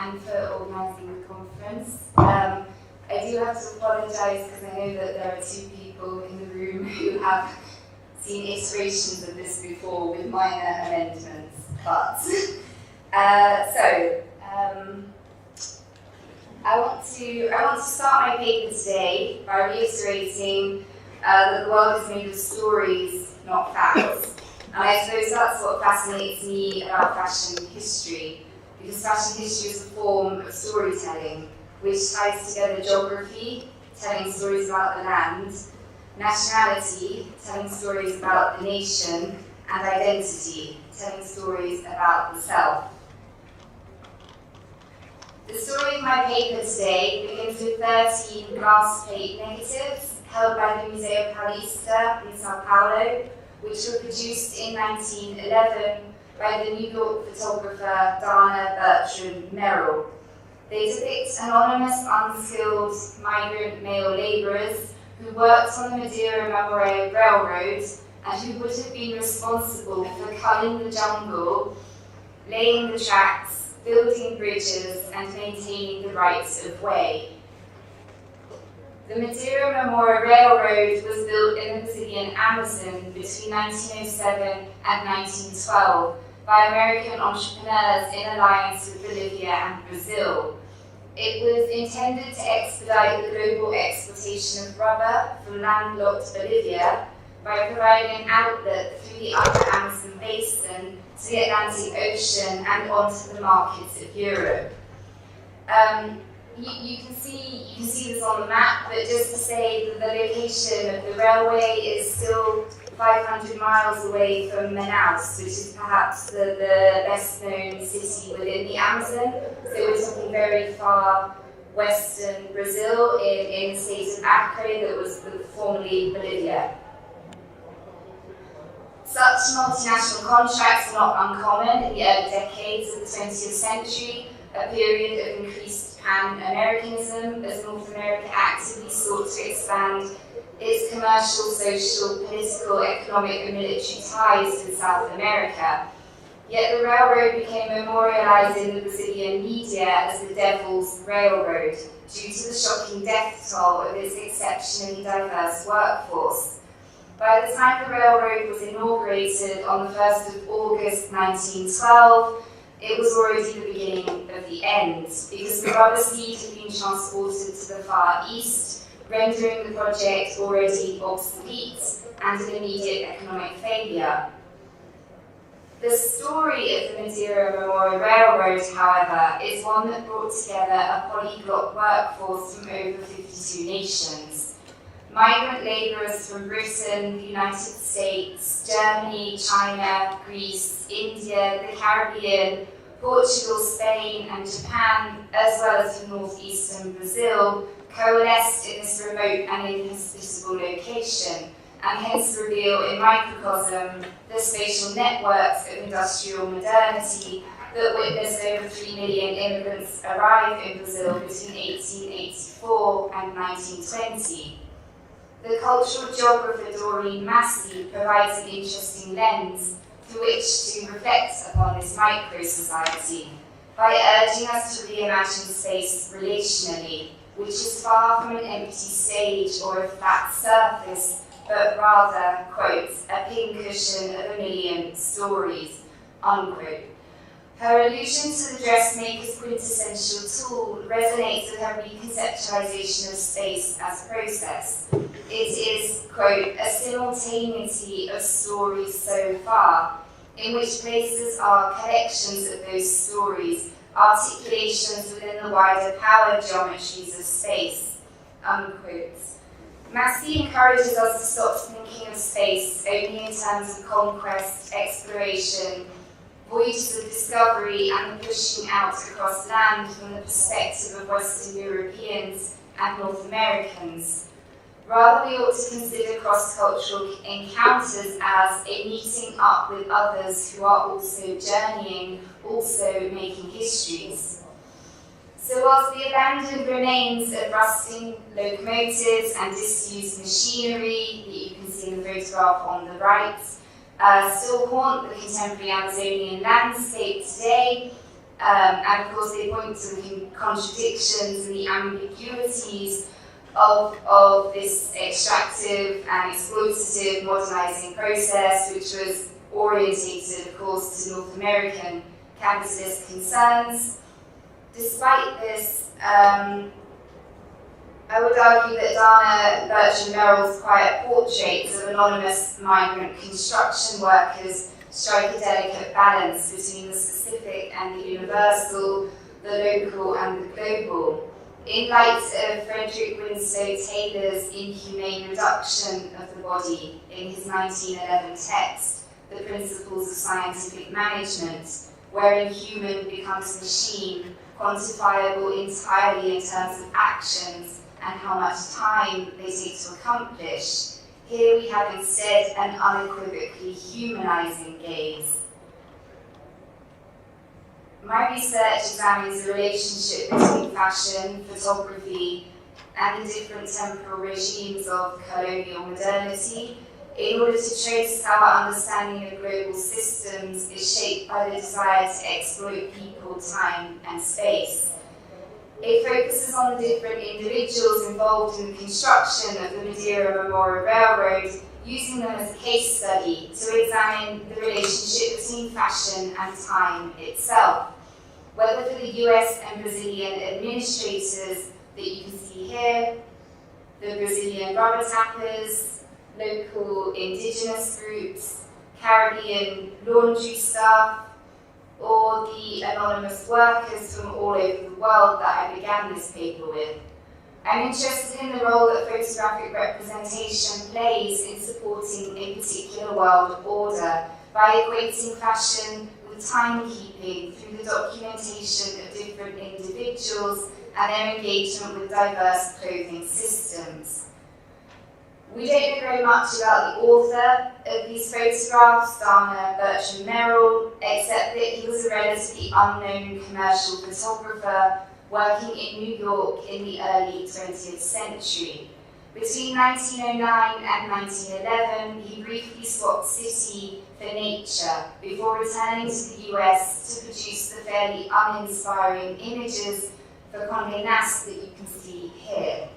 and for organising the conference. I do have to apologise because I know that there are two people in the room who have seen iterations of this before with minor amendments. But I want to start my paper today by reiterating that the world is made of stories, not facts. And I suppose that's what fascinates me about fashion history, because fashion history is a form of storytelling which ties together geography, telling stories about the land, nationality, telling stories about the nation, and identity, telling stories about the self. The story of my paper today begins with 13 glass plate negatives held by the Museo Paulista in Sao Paulo, which were produced in 1911 by the New York photographer Dana Bertrand Merrill. They depict anonymous, unskilled migrant male labourers who worked on the Madeira-Mamoré Railroad and who would have been responsible for culling the jungle, laying the tracks, building bridges, and maintaining the rights of way. The Madeira-Mamoré Railroad was built in the Brazilian Amazon between 1907 and 1912 by American entrepreneurs in alliance with Bolivia and Brazil. It was intended to expedite the global exploitation of rubber from landlocked Bolivia by providing an outlet through the upper Amazon basin to the Atlantic Ocean and onto the markets of Europe. You can see this on the map, but just to say that the location of the railway is still 500 miles away from Manaus, which is perhaps the best known city within the Amazon. So we're talking very far western Brazil in the state of Acre that was formerly Bolivia. Such multinational contracts are not uncommon in the early decades of the 20th century, a period of increased Pan-Americanism as North America actively sought to expand its commercial, social, political, economic and military ties with South America. Yet the railroad became memorialized in the Brazilian media as the Devil's Railroad due to the shocking death toll of its exceptionally diverse workforce. By the time the railroad was inaugurated on the 1st of August 1912, it was already the beginning of the end, because the rubber seed had been transported to the Far East, rendering the project already obsolete and an immediate economic failure. The story of the Madeira-Mamoré Railroad, however, is one that brought together a polyglot workforce from over 52 nations. Migrant labourers from Britain, the United States, Germany, China, Greece, India, the Caribbean, Portugal, Spain, and Japan, as well as from northeastern Brazil, coalesced in this remote and inhospitable location, and hence reveal in microcosm the spatial networks of industrial modernity that witnessed over 3 million immigrants arrive in Brazil between 1884 and 1920. The cultural geographer Doreen Massey provides an interesting lens through which to reflect upon this micro-society by urging us to reimagine space relationally, which is far from an empty stage or a flat surface, but rather, quote, a pincushion of a million stories, unquote. Her allusion to the dressmaker's quintessential tool resonates with her reconceptualization of space as a process. It is, quote, a simultaneity of stories so far, in which places are collections of those stories, articulations within the wider power geometries of space, unquote. Massey encourages us to stop thinking of space only in terms of conquest, exploration, voyages of discovery, and the pushing out across land from the perspective of Western Europeans and North Americans. Rather, we ought to consider cross-cultural encounters as a meeting up with others who are also journeying, also making histories. So whilst the abandoned remains of rusting locomotives and disused machinery that you can see in the photograph on the right still haunt the contemporary Amazonian landscape today, And of course they point to the contradictions and the ambiguities of this extractive and exploitative modernizing process, which was orientated, of course, to North American capitalist concerns. Despite this, I would argue that Dana Bertrand Merrill's quiet portraits of anonymous migrant construction workers strike a delicate balance between the specific and the universal, the local and the global. In light of Frederick Winslow Taylor's inhumane reduction of the body in his 1911 text, The Principles of Scientific Management, wherein human becomes machine, quantifiable entirely in terms of actions and how much time they take to accomplish, here we have instead an unequivocally humanizing gaze. My research examines the relationship between fashion, photography, and the different temporal regimes of colonial modernity in order to trace how our understanding of global systems is shaped by the desire to exploit people, time, and space. It focuses on the different individuals involved in the construction of the Madeira Memorial Railroad, using them as a case study to examine the relationship between fashion and time itself. Whether for the US and Brazilian administrators that you can see here, the Brazilian rubber tappers, local indigenous groups, Caribbean laundry staff, or the anonymous workers from all over the world that I began this paper with. I'm interested in the role that photographic representation plays in supporting a particular world order by equating fashion with timekeeping through the documentation of different individuals and their engagement with diverse clothing systems. We don't know very much about the author of these photographs, Dana Bertrand Merrill, except that he was a relatively unknown commercial photographer working in New York in the early 20th century. Between 1909 and 1911, he briefly swapped city for nature before returning to the US to produce the fairly uninspiring images for Condé Nast that you can see here.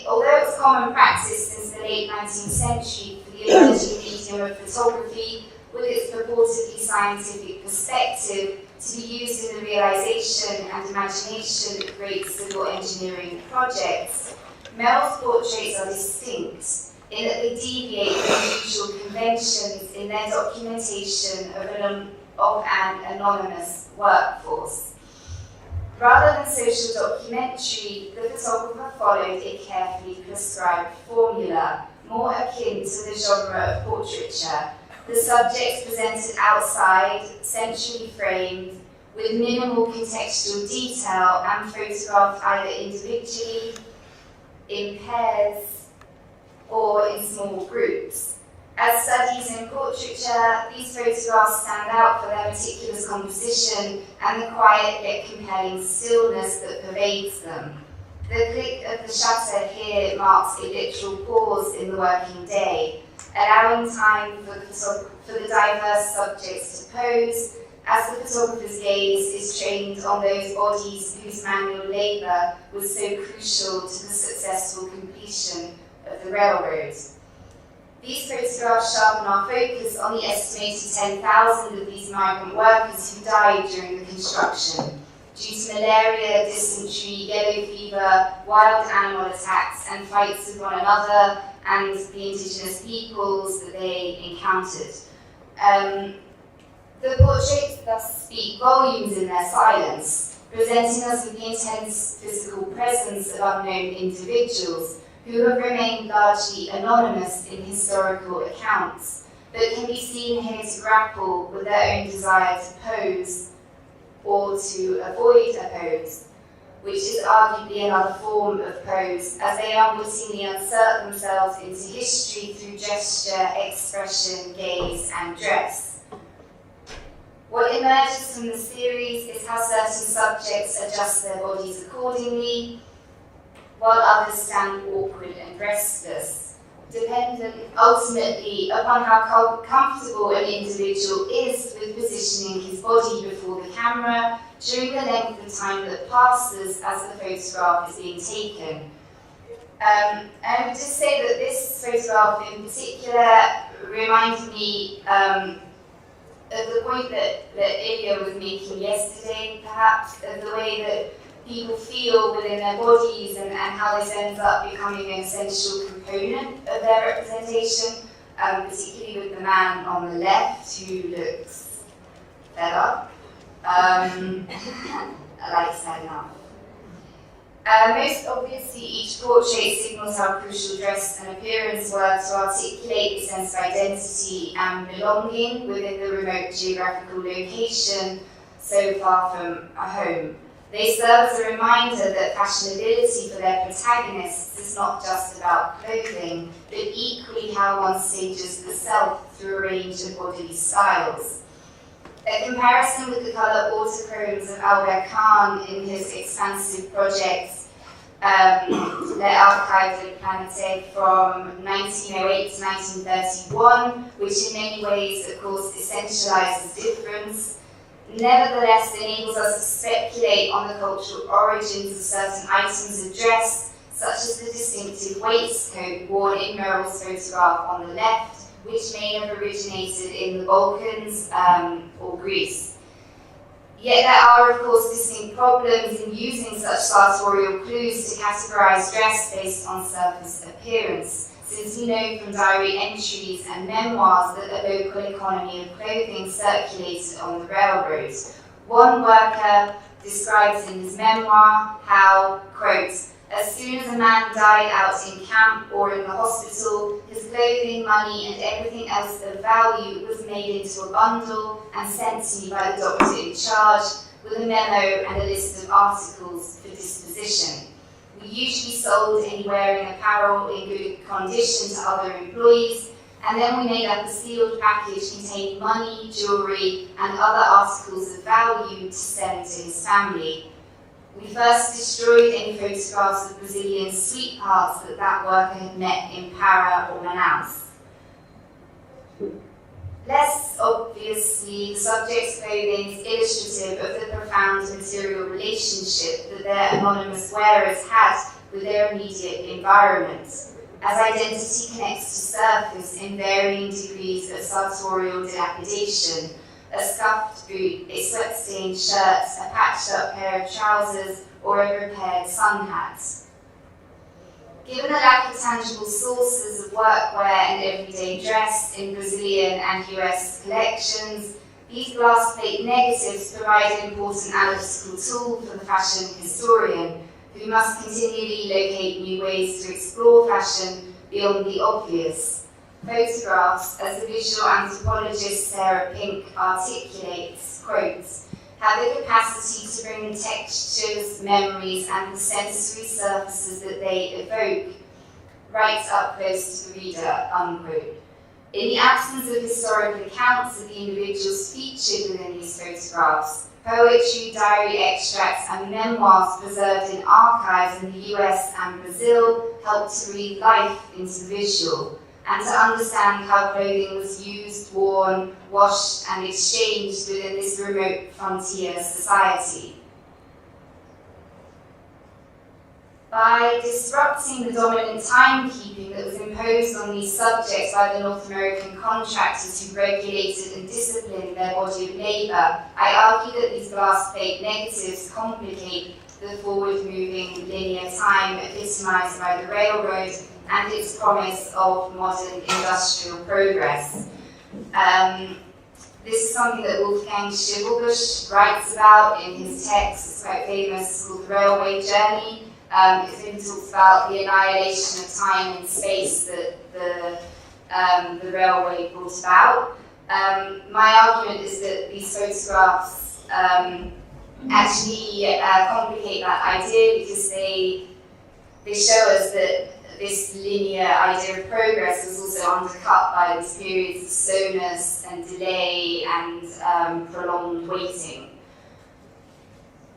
Although it's common practice since the late 19th century for the emerging medium of photography, with its purportedly scientific perspective, to be used in the realization and imagination of great civil engineering projects, Merrill's portraits are distinct in that they deviate from usual conventions in their documentation of an anonymous workforce. Rather than social documentary, the photographer followed a carefully prescribed formula, more akin to the genre of portraiture. The subjects presented outside, centrally framed, with minimal contextual detail and photographed either individually, in pairs, or in small groups. As studies in portraiture, these photographs stand out for their meticulous composition and the quiet yet compelling stillness that pervades them. The click of the shutter here marks a literal pause in the working day, allowing time for the diverse subjects to pose, as the photographer's gaze is trained on those bodies whose manual labour was so crucial to the successful completion of the railroad. These photographs sharpen our focus on the estimated 10,000 of these migrant workers who died during the construction, due to malaria, dysentery, yellow fever, wild animal attacks, and fights with one another and the indigenous peoples that they encountered. The portraits thus speak volumes in their silence, presenting us with the intense physical presence of unknown individuals who have remained largely anonymous in historical accounts, but can be seen here to grapple with their own desire to pose or to avoid a pose, which is arguably another form of pose, as they unwittingly insert themselves into history through gesture, expression, gaze, and dress. What emerges from the series is how certain subjects adjust their bodies accordingly, while others stand awkward and restless. dependent ultimately upon how comfortable an individual is with positioning his body before the camera during the length of time that passes as the photograph is being taken. And I would just say that this photograph in particular reminds me of the point that Ilya was making yesterday, perhaps, of the way that people feel within their bodies and how this ends up becoming an essential component of their representation, particularly with the man on the left who looks fed up, like standing up. Most obviously, each portrait signals how crucial dress and appearance were to articulate the sense of identity and belonging within the remote geographical location so far from a home. They serve as a reminder that fashionability for their protagonists is not just about clothing, but equally how one stages the self through a range of bodily styles. A comparison with the colour autochromes of Abovyan in his expansive project, Les Archives de Planète from 1908 to 1931, which in many ways, of course, essentialises difference, nevertheless enables us to speculate on the cultural origins of certain items of dress, such as the distinctive waistcoat worn in Merrill's photograph on the left, which may have originated in the Balkans or Greece. Yet there are, of course, distinct problems in using such sartorial clues to categorise dress based on surface appearance, since we know from diary entries and memoirs that the local economy of clothing circulated on the railroads. One worker describes in his memoir how, quote, as soon as a man died out in camp or in the hospital, his clothing, money, and everything else of value was made into a bundle and sent to me by the doctor in charge, with a memo and a list of articles for disposition. We usually sold any wearing apparel in good condition to other employees, and then we made up a sealed package containing money, jewellery, and other articles of value to send to his family. We first destroyed any photographs of Brazilian sweethearts that worker had met in Para or Manaus. Less obviously, the subject's clothing is illustrative of the profound material relationship that their anonymous wearers had with their immediate environment, as identity connects to surface in varying degrees of sartorial dilapidation. A scuffed boot, a sweat-stained shirt, a patched-up pair of trousers, or a repaired sun hat. Given the lack of tangible sources of workwear and everyday dress in Brazilian and US collections, these glass plate negatives provide an important analytical tool for the fashion historian, who must continually locate new ways to explore fashion beyond the obvious. Photographs, as the visual anthropologist Sarah Pink articulates, quotes, have the capacity to bring the textures, memories, and the sensory surfaces that they evoke right up close to the reader, unquote. In the absence of historical accounts of the individuals featured within these photographs, poetry, diary extracts, and memoirs preserved in archives in the US and Brazil help to breathe life into the visual, and to understand how clothing was used, worn, washed, and exchanged within this remote frontier society. By disrupting the dominant timekeeping that was imposed on these subjects by the North American contractors who regulated and disciplined their body of labour, I argue that these glass plate negatives complicate the forward-moving linear time epitomised by the railroad and its promise of modern industrial progress. This is something that Wolfgang Schivelbusch writes about in his text. It's quite famous, it's called The Railway Journey. It really talks about the annihilation of time and space that the railway brought about. My argument is that these photographs actually complicate that idea, because they show us that this linear idea of progress was also undercut by these periods of slowness and delay and prolonged waiting.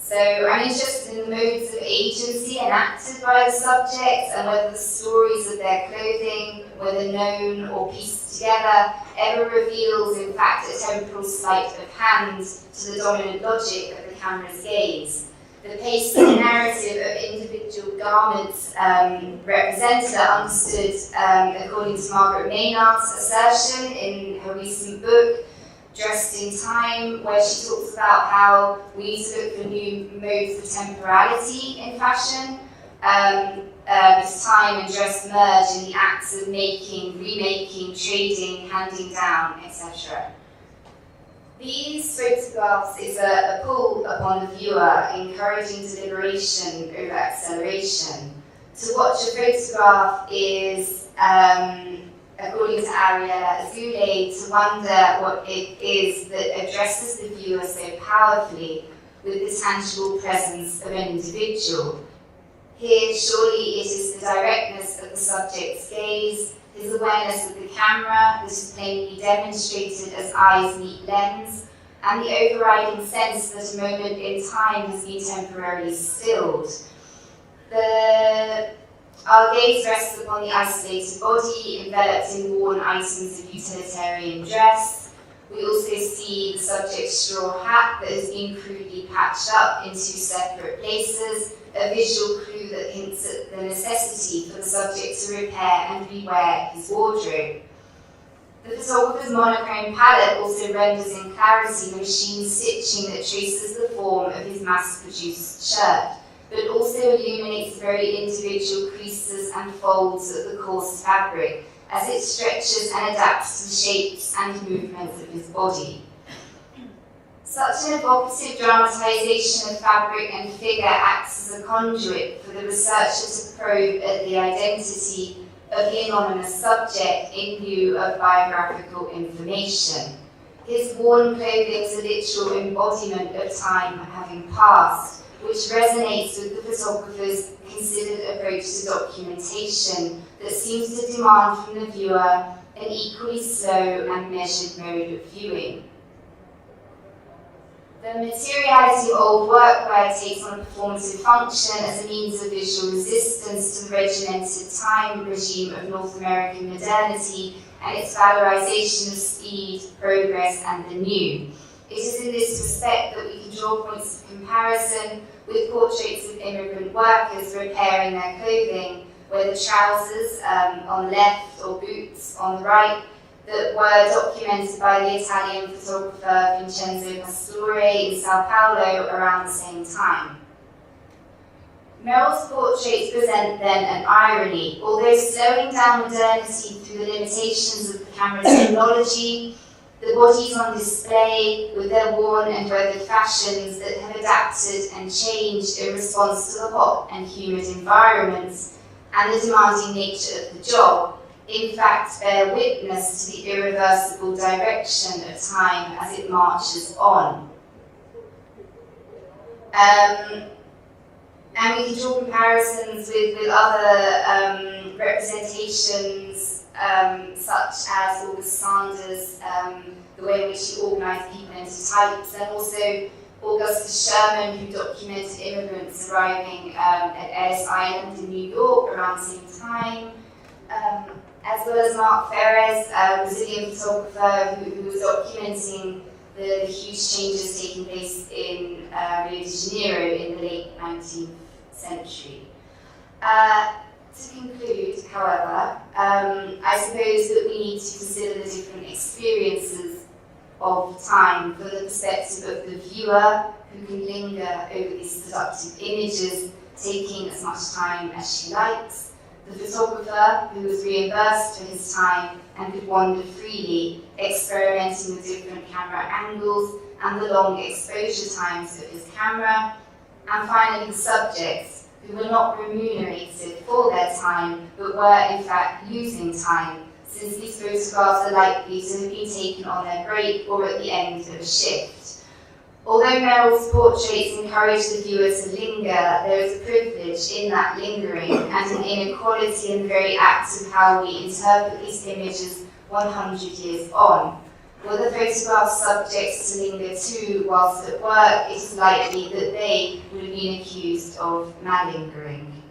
So I'm interested in the modes of agency enacted by the subjects and whether the stories of their clothing, whether known or pieced together, ever reveals in fact a temporal sleight of hand to the dominant logic of the camera's gaze. The pace and narrative of individual garments represented are understood according to Margaret Maynard's assertion in her recent book, Dressed in Time, where she talks about how we need to look for new modes of temporality in fashion. As time and dress merge in the acts of making, remaking, trading, handing down, etc. These photographs is a pull upon the viewer, encouraging deliberation over acceleration. To watch a photograph is, according to Ariella Azule, to wonder what it is that addresses the viewer so powerfully with the tangible presence of an individual. Here, surely it is the directness of the subject's gaze, his awareness of the camera that is plainly demonstrated as eyes meet lens, and the overriding sense that a moment in time has been temporarily stilled. Our gaze rests upon the isolated body, enveloped in worn items of utilitarian dress. We also see the subject's straw hat that has been crudely patched up in two separate places, a visual clue that hints at the necessity for the subject to repair and rewear his wardrobe. The photographer's monochrome palette also renders in clarity the machine stitching that traces the form of his mass-produced shirt, but also illuminates the very individual creases and folds of the coarse fabric as it stretches and adapts to the shapes and movements of his body. Such an evocative dramatization of fabric and figure acts as a conduit for the researcher to probe at the identity of the anonymous subject in lieu of biographical information. His worn clothing is a literal embodiment of time having passed, which resonates with the photographer's considered approach to documentation that seems to demand from the viewer an equally slow and measured mode of viewing. The materiality of old workwear takes on a performative function as a means of visual resistance to the regimented time regime of North American modernity and its valorization of speed, progress, and the new. It is in this respect that we can draw points of comparison with portraits of immigrant workers repairing their clothing, where the trousers on the left or boots on the right that were documented by the Italian photographer Vincenzo Pastore in Sao Paulo around the same time. Merrill's portraits present then an irony. Although slowing down modernity through the limitations of the camera technology, the bodies on display with their worn and weathered fashions that have adapted and changed in response to the hot and humid environments and the demanding nature of the job, in fact bear witness to the irreversible direction of time as it marches on. And we can draw comparisons with other representations, such as August Sanders, the way in which he organised people into types, and also Augustus Sherman, who documented immigrants arriving at Ellis Island in New York around the same time, as well as Mark Ferres, a Brazilian photographer who was documenting the huge changes taking place in Rio de Janeiro in the late 19th century. To conclude, however, I suppose that we need to consider the different experiences of time from the perspective of the viewer, who can linger over these seductive images, taking as much time as she likes, the photographer, who was reimbursed for his time and could wander freely, experimenting with different camera angles and the long exposure times of his camera, and finally the subjects, who were not remunerated for their time, but were in fact losing time, since these photographs are likely to have been taken on their break or at the end of a shift. Although Merrill's portraits encourage the viewer to linger, there is a privilege in that lingering and an inequality in the very act of how we interpret these images 100 years on. Were the photographs subjects to linger too whilst at work, it is likely that they would have been accused of malingering.